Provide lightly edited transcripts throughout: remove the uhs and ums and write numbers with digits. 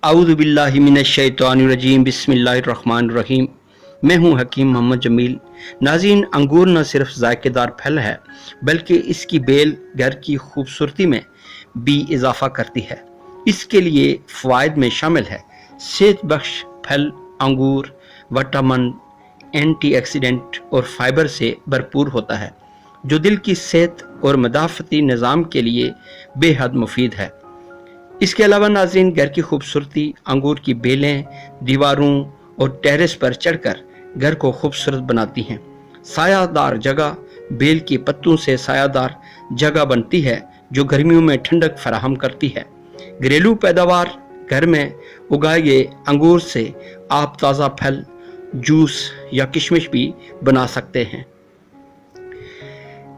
आऊज़ु बिल्लाहि मिनश्शैतानिर्रजीम बिस्मिल्लाहिर्रहमानिर्रहीम। मैं हूँ हकीम मोहम्मद जमील। नाज़रीन, अंगूर न सिर्फ जायकेदार फल है बल्कि इसकी बेल घर की खूबसूरती में भी इजाफा करती है। इसके लिए फ़वाइद में शामिल है सेहत बख्श फल अंगूर विटामिन, एंटीऑक्सीडेंट और फाइबर से भरपूर होता है जो दिल की सेहत और मदाफ़ती निज़ाम के लिए बेहद मुफीद है। इसके अलावा नाज़रीन, घर की खूबसूरती अंगूर की बेलें दीवारों और टेरेस पर चढ़कर घर को खूबसूरत बनाती हैं। सायादार जगह बेल की पत्तों से सायादार जगह बनती है जो गर्मियों में ठंडक फराहम करती है। घरेलू पैदावार घर में उगाए गए अंगूर से आप ताज़ा फल, जूस या किशमिश भी बना सकते हैं।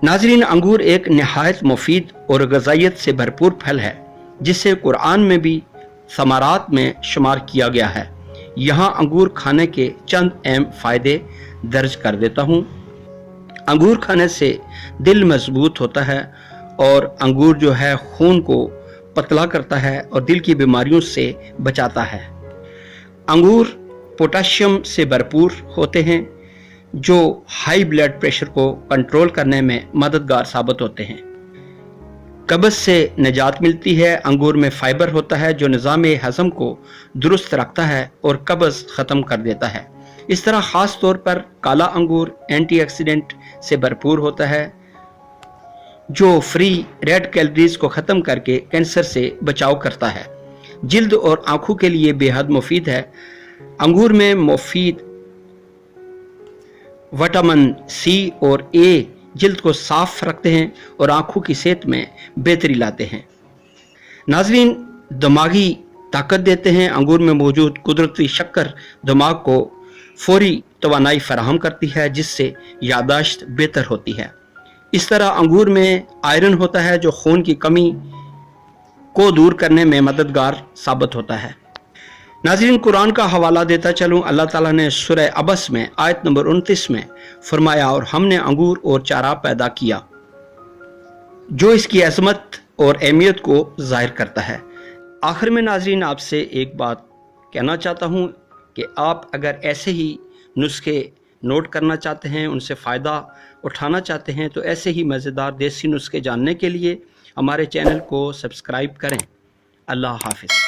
नाज़रीन, अंगूर एक नहायत मुफीद और ग़िज़ाइयत से भरपूर फल है जिसे कुरान में भी समारात में शुमार किया गया है। यहाँ अंगूर खाने के चंद अहम फ़ायदे दर्ज कर देता हूँ। अंगूर खाने से दिल मजबूत होता है और अंगूर जो है खून को पतला करता है और दिल की बीमारियों से बचाता है। अंगूर पोटाशियम से भरपूर होते हैं जो हाई ब्लड प्रेशर को कंट्रोल करने में मददगार साबित होते हैं। कब्ज़ से निजात मिलती है। अंगूर में फाइबर होता है जो निज़ाम हज़म को दुरुस्त रखता है और कब्ज़ ख़त्म कर देता है। इस तरह ख़ास तौर पर काला अंगूर एंटीऑक्सीडेंट से भरपूर होता है जो फ्री रेड कैलोरीज को ख़त्म करके कैंसर से बचाव करता है। जिल्द और आँखों के लिए बेहद मुफीद है। अंगूर में मुफीद विटामिन सी और ए जिल्द को साफ रखते हैं और आँखों की सेहत में बेहतरी लाते हैं। नाज़रीन, दिमागी ताकत देते हैं। अंगूर में मौजूद कुदरती शक्कर दिमाग को फौरी तवानाई फराहम करती है जिससे यादाश्त बेहतर होती है। इस तरह अंगूर में आयरन होता है जो खून की कमी को दूर करने में मददगार साबित होता है। नाज़रीन, कुरान का हवाला देता चलूँ। अल्लाह ताला ने सूरह अबस में आयत नंबर 29 में फरमाया, और हमने अंगूर और चारा पैदा किया, जो इसकी अज़मत और अहमियत को ज़ाहिर करता है। आखिर में नाज़रीन, आपसे एक बात कहना चाहता हूँ कि आप अगर ऐसे ही नुस्खे नोट करना चाहते हैं, उनसे फ़ायदा उठाना चाहते हैं, तो ऐसे ही मज़ेदार देसी नुस्खे जानने के लिए हमारे चैनल को सब्सक्राइब करें। अल्लाह हाफ़िज़।